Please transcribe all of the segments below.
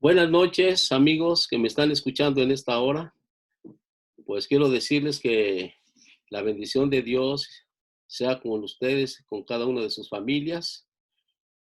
Buenas noches, amigos que me están escuchando en esta hora. Pues quiero decirles que la bendición de Dios sea con ustedes, con cada una de sus familias,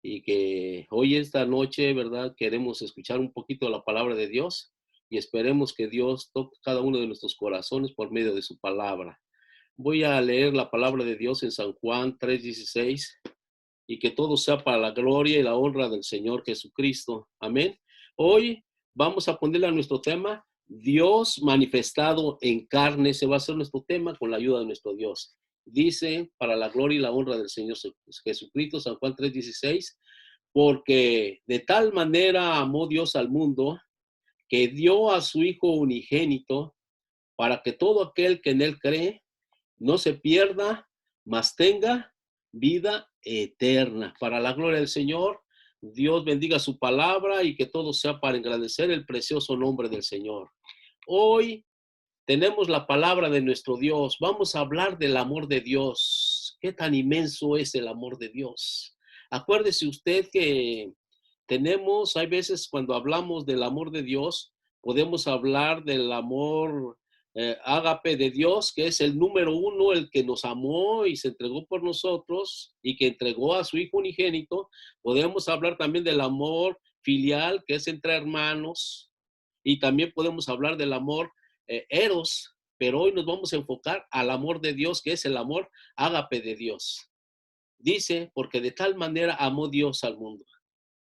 y que hoy, esta noche, ¿verdad? Queremos escuchar un poquito la palabra de Dios y esperemos que Dios toque cada uno de nuestros corazones por medio de su palabra. Voy a leer la palabra de Dios en San Juan 3:16 y que todo sea para la gloria y la honra del Señor Jesucristo. Amén. Hoy vamos a ponerle a nuestro tema, Dios manifestado en carne. Ese va a ser nuestro tema con la ayuda de nuestro Dios. Dice, para la gloria y la honra del Señor Jesucristo, San Juan 3:16, porque de tal manera amó Dios al mundo que dio a su Hijo unigénito para que todo aquel que en él cree no se pierda, mas tenga vida eterna. Para la gloria del Señor, Dios bendiga su palabra y que todo sea para engrandecer el precioso nombre del Señor. Hoy tenemos la palabra de nuestro Dios. Vamos a hablar del amor de Dios. ¿Qué tan inmenso es el amor de Dios? Acuérdese usted que hay veces cuando hablamos del amor de Dios, podemos hablar del amor ágape de Dios, que es el número uno, el que nos amó y se entregó por nosotros y que entregó a su Hijo unigénito. Podemos hablar también del amor filial, que es entre hermanos, y también podemos hablar del amor eros, pero hoy nos vamos a enfocar al amor de Dios, que es el amor ágape de Dios. Dice, porque de tal manera amó Dios al mundo.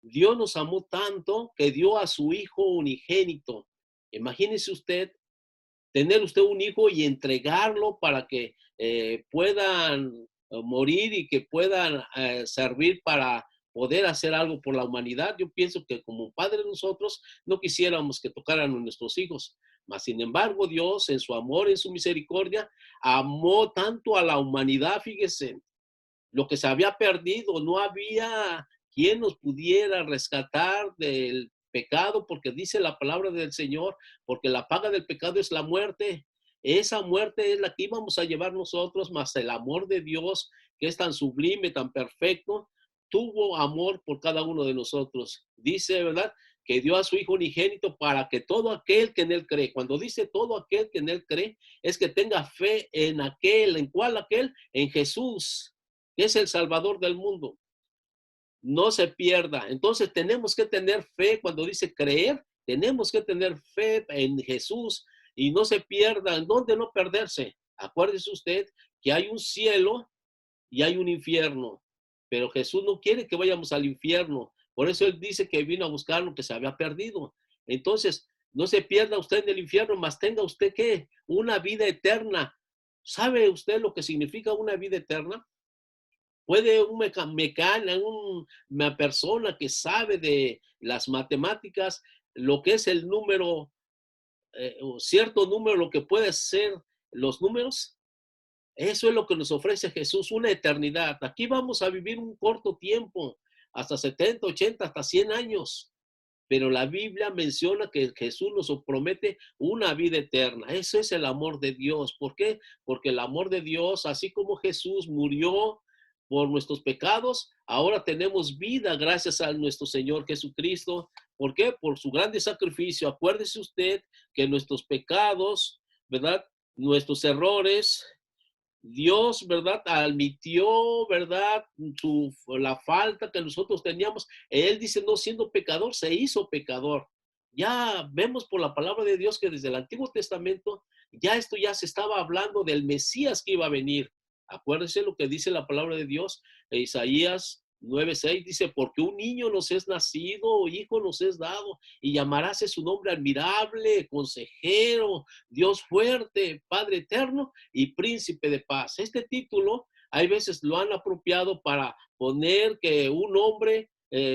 Dios nos amó tanto que dio a su Hijo unigénito. Imagínese usted tener usted un hijo y entregarlo para que puedan morir y que puedan servir para poder hacer algo por la humanidad. Yo pienso que como padres nosotros no quisiéramos que tocaran a nuestros hijos, mas sin embargo Dios en su amor, en su misericordia, amó tanto a la humanidad. Fíjese, lo que se había perdido, no había quien nos pudiera rescatar del pecado, porque dice la palabra del Señor, porque la paga del pecado es la muerte. Esa muerte es la que íbamos a llevar nosotros, más el amor de Dios, que es tan sublime, tan perfecto, tuvo amor por cada uno de nosotros. Dice, ¿verdad?, que dio a su Hijo unigénito para que todo aquel que en él cree, cuando dice todo aquel que en él cree, es que tenga fe en aquel. ¿En cuál aquel? En Jesús, que es el Salvador del mundo. No se pierda. Entonces tenemos que tener fe. Cuando dice creer, tenemos que tener fe en Jesús y no se pierda. ¿En dónde no perderse? Acuérdese usted que hay un cielo y hay un infierno, pero Jesús no quiere que vayamos al infierno. Por eso Él dice que vino a buscar lo que se había perdido. Entonces, no se pierda usted en el infierno, mas tenga usted, ¿qué? Una vida eterna. ¿Sabe usted lo que significa una vida eterna? Puede una persona que sabe de las matemáticas, lo que es el número, cierto número, lo que puede ser los números. Eso es lo que nos ofrece Jesús, una eternidad. Aquí vamos a vivir un corto tiempo, hasta 70, 80, hasta 100 años. Pero la Biblia menciona que Jesús nos promete una vida eterna. Ese es el amor de Dios. ¿Por qué? Porque el amor de Dios, así como Jesús murió por nuestros pecados, ahora tenemos vida gracias a nuestro Señor Jesucristo. ¿Por qué? Por su grande sacrificio. Acuérdese usted que nuestros pecados, ¿verdad? Nuestros errores, Dios, ¿verdad?, admitió, ¿verdad?, la falta que nosotros teníamos. Él dice, no siendo pecador, se hizo pecador. Ya vemos por la palabra de Dios que desde el Antiguo Testamento ya esto ya se estaba hablando del Mesías que iba a venir. Acuérdense lo que dice la palabra de Dios, Isaías 9:6 dice, porque un niño nos es nacido, hijo nos es dado, y llamarás su nombre admirable, consejero, Dios fuerte, Padre eterno y príncipe de paz. Este título hay veces lo han apropiado para poner que un hombre,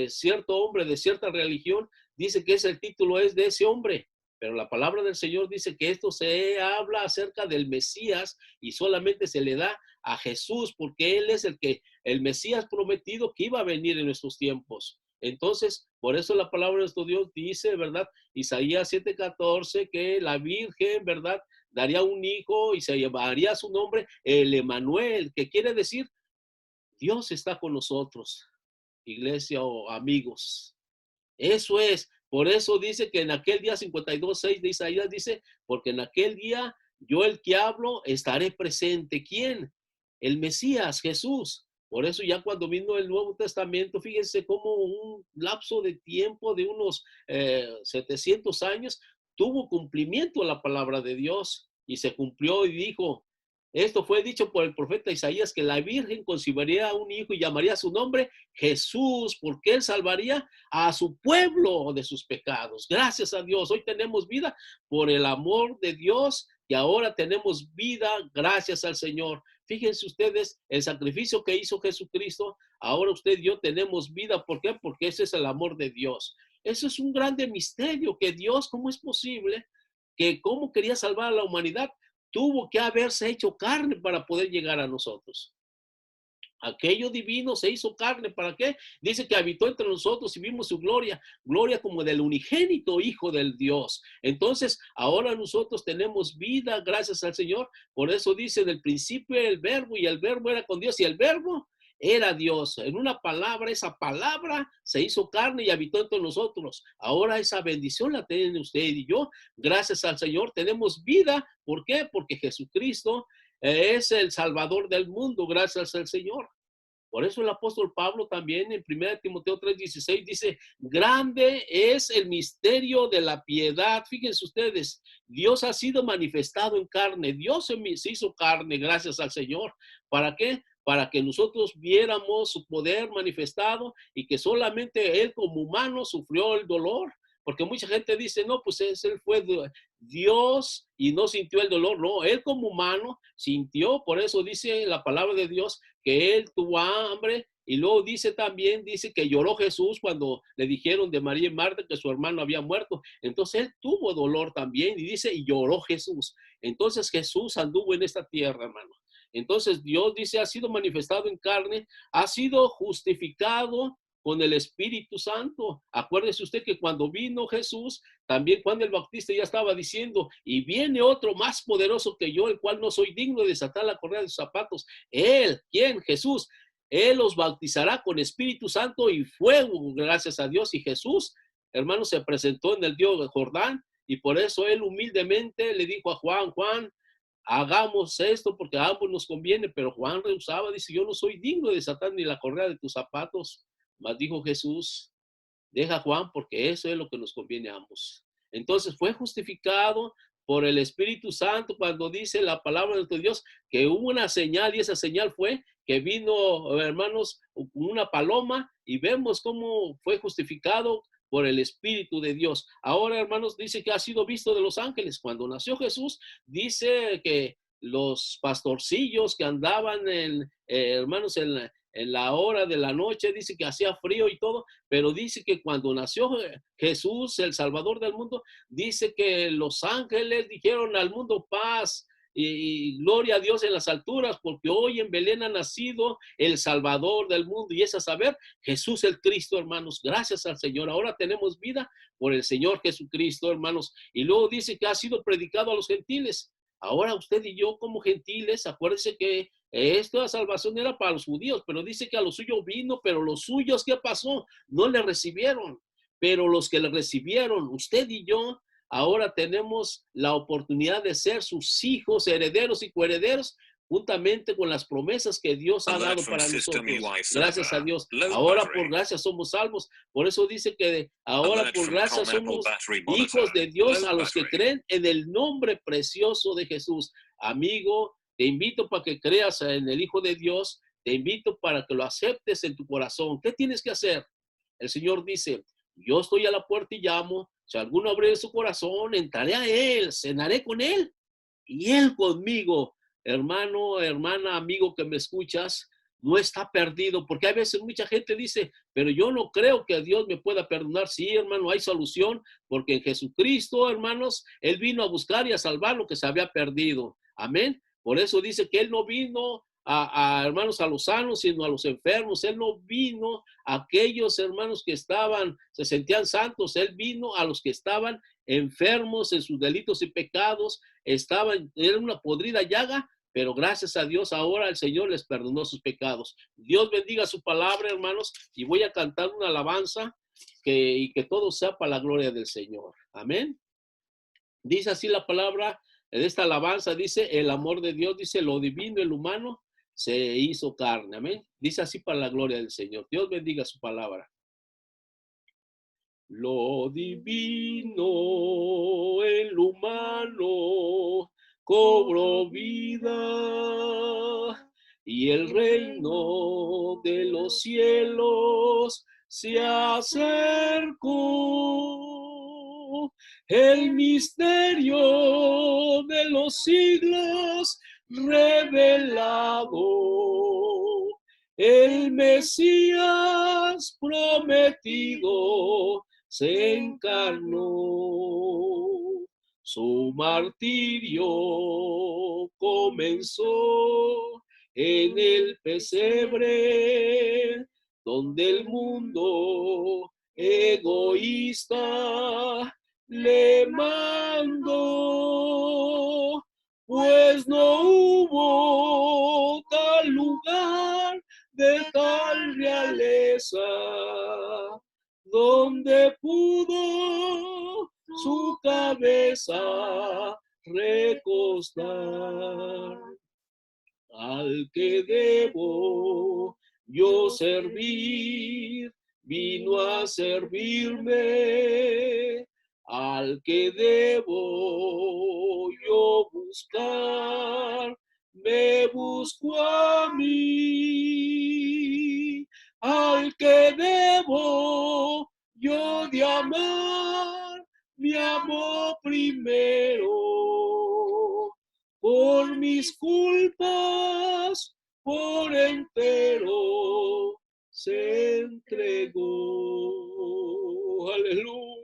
cierto hombre de cierta religión, dice que ese el título es de ese hombre. Pero la palabra del Señor dice que esto se habla acerca del Mesías y solamente se le da a Jesús, porque Él es el Mesías prometido que iba a venir en nuestros tiempos. Entonces, por eso la palabra de nuestro Dios dice, ¿verdad? Isaías 7:14, que la Virgen, ¿verdad?, daría un hijo y se llamaría su nombre el Emanuel, que quiere decir Dios está con nosotros, iglesia o amigos. Eso es, Por eso dice que en aquel día 52:6 de Isaías dice, porque en aquel día yo el que hablo estaré presente. ¿Quién? El Mesías, Jesús. Por eso ya cuando vino el Nuevo Testamento, fíjense cómo un lapso de tiempo de unos 700 años tuvo cumplimiento la palabra de Dios y se cumplió y dijo, esto fue dicho por el profeta Isaías, que la Virgen concibiría un hijo y llamaría su nombre Jesús, porque él salvaría a su pueblo de sus pecados. Gracias a Dios, hoy tenemos vida por el amor de Dios y ahora tenemos vida gracias al Señor. Fíjense ustedes el sacrificio que hizo Jesucristo, ahora usted y yo tenemos vida. ¿Por qué? Porque ese es el amor de Dios. Eso es un grande misterio, que Dios, ¿cómo es posible? Que cómo quería salvar a la humanidad, tuvo que haberse hecho carne para poder llegar a nosotros. Aquello divino se hizo carne, ¿para qué? Dice que habitó entre nosotros y vimos su gloria, gloria como del unigénito Hijo del Dios. Entonces, ahora nosotros tenemos vida gracias al Señor. Por eso dice, en el principio el verbo, y el verbo era con Dios, y el verbo era Dios. En una palabra, esa palabra se hizo carne y habitó entre nosotros. Ahora esa bendición la tienen usted y yo. Gracias al Señor tenemos vida. ¿Por qué? Porque Jesucristo es el Salvador del mundo, gracias al Señor. Por eso el apóstol Pablo también en 1 Timoteo 3:16 dice, grande es el misterio de la piedad. Fíjense ustedes, Dios ha sido manifestado en carne. Dios se hizo carne, gracias al Señor. ¿Para qué? Para que nosotros viéramos su poder manifestado y que solamente Él como humano sufrió el dolor. Porque mucha gente dice, no, pues Él fue Dios y no sintió el dolor. No, Él como humano sintió. Por eso dice la palabra de Dios que Él tuvo hambre. Y luego dice también, dice que lloró Jesús cuando le dijeron de María y Marta que su hermano había muerto. Entonces Él tuvo dolor también y dice, y lloró Jesús. Entonces Jesús anduvo en esta tierra, hermano. Entonces Dios dice, ha sido manifestado en carne, ha sido justificado con el Espíritu Santo. Acuérdese usted que cuando vino Jesús, también Juan el Bautista ya estaba diciendo, y viene otro más poderoso que yo, el cual no soy digno de desatar la correa de sus zapatos. Él, ¿quién? Jesús. Él los bautizará con Espíritu Santo y fuego, gracias a Dios. Y Jesús, hermano, se presentó en el río de Jordán, y por eso él humildemente le dijo a Juan, Juan, hagamos esto porque a ambos nos conviene. Pero Juan rehusaba, dice, yo no soy digno de desatar ni la correa de tus zapatos. Mas dijo Jesús, deja a Juan porque eso es lo que nos conviene a ambos. Entonces fue justificado por el Espíritu Santo cuando dice la palabra de Dios que hubo una señal, y esa señal fue que vino, hermanos, una paloma, y vemos cómo fue justificado por el Espíritu de Dios. Ahora, hermanos, dice que ha sido visto de los ángeles. Cuando nació Jesús, dice que los pastorcillos que andaban hermanos, en la hora de la noche, dice que hacía frío y todo, pero dice que cuando nació Jesús, el Salvador del mundo, dice que los ángeles dijeron al mundo paz y gloria a Dios en las alturas, porque hoy en Belén ha nacido el Salvador del mundo, y es a saber, Jesús el Cristo, hermanos. Gracias al Señor. Ahora tenemos vida por el Señor Jesucristo, hermanos. Y luego dice que ha sido predicado a los gentiles. Ahora usted y yo como gentiles, acuérdense que esta salvación era para los judíos, pero dice que a los suyos vino, pero los suyos, ¿qué pasó? No le recibieron. Pero los que le recibieron, usted y yo, ahora tenemos la oportunidad de ser sus hijos, herederos y coherederos, juntamente con las promesas que Dios ha dado para nosotros. Gracias a Dios. Ahora por gracia somos salvos. Por eso dice que ahora por gracia somos hijos de Dios a los que creen en el nombre precioso de Jesús. Amigo, te invito para que creas en el Hijo de Dios. Te invito para que lo aceptes en tu corazón. ¿Qué tienes que hacer? El Señor dice, yo estoy a la puerta y llamo. Si alguno abre su corazón, entraré a Él, cenaré con Él y Él conmigo. Hermano, hermana, amigo que me escuchas, no está perdido, porque a veces mucha gente dice, pero yo no creo que Dios me pueda perdonar. Sí, hermano, hay solución, porque en Jesucristo, hermanos, Él vino a buscar y a salvar lo que se había perdido. Amén. Por eso dice que Él no vino hermanos, a los sanos, sino a los enfermos. Él no vino a aquellos hermanos que se sentían santos. Él vino a los que estaban enfermos en sus delitos y pecados. Era una podrida llaga, pero gracias a Dios ahora el Señor les perdonó sus pecados. Dios bendiga su palabra, hermanos, y voy a cantar una alabanza y que todo sea para la gloria del Señor. Amén. Dice así la palabra en esta alabanza, dice, el amor de Dios, dice, lo divino, el humano, se hizo carne. Amén. Dice así para la gloria del Señor. Dios bendiga su palabra. Lo divino, el humano, cobró vida y el reino de los cielos se acercó. El misterio de los siglos revelado, el Mesías prometido se encarnó. Su martirio comenzó en el pesebre, donde el mundo egoísta le mandó, pues no hubo tal lugar de tal realeza donde pudo su cabeza recostar. Al que debo yo servir, vino a servirme. Al que debo yo buscar, me busco a mí. Al que debo yo de amar, me amó primero. Por mis culpas, por entero, se entregó. Aleluya.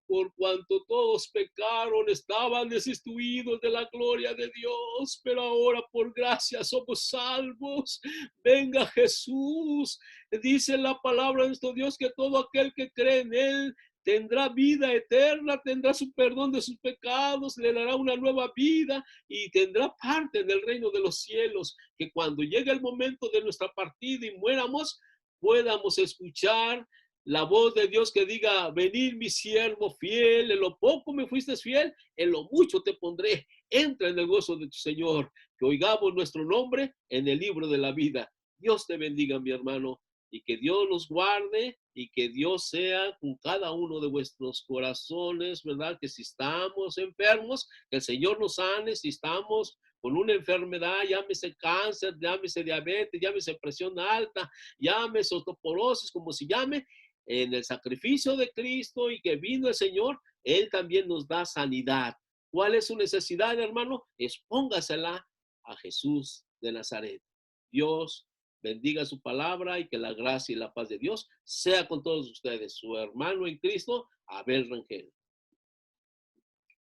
Por cuanto todos pecaron, estaban destituidos de la gloria de Dios, pero ahora por gracia somos salvos. Venga Jesús. Dice la palabra de nuestro Dios que todo aquel que cree en Él tendrá vida eterna, tendrá su perdón de sus pecados, le dará una nueva vida y tendrá parte en el reino de los cielos, que cuando llegue el momento de nuestra partida y muéramos, podamos escuchar la voz de Dios que diga, venid mi siervo fiel, en lo poco me fuiste fiel, en lo mucho te pondré, entra en el gozo de tu Señor, que oigamos nuestro nombre en el libro de la vida. Dios te bendiga, mi hermano, y que Dios los guarde y que Dios sea con cada uno de vuestros corazones, ¿verdad? Que si estamos enfermos, que el Señor nos sane, si estamos con una enfermedad, llámese cáncer, llámese diabetes, llámese presión alta, llámese osteoporosis, como se llame, en el sacrificio de Cristo y que vino el Señor, Él también nos da sanidad. ¿Cuál es su necesidad, hermano? Expóngasela a Jesús de Nazaret. Dios bendiga su palabra y que la gracia y la paz de Dios sea con todos ustedes. Su hermano en Cristo, Abel Rangel.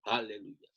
Aleluya.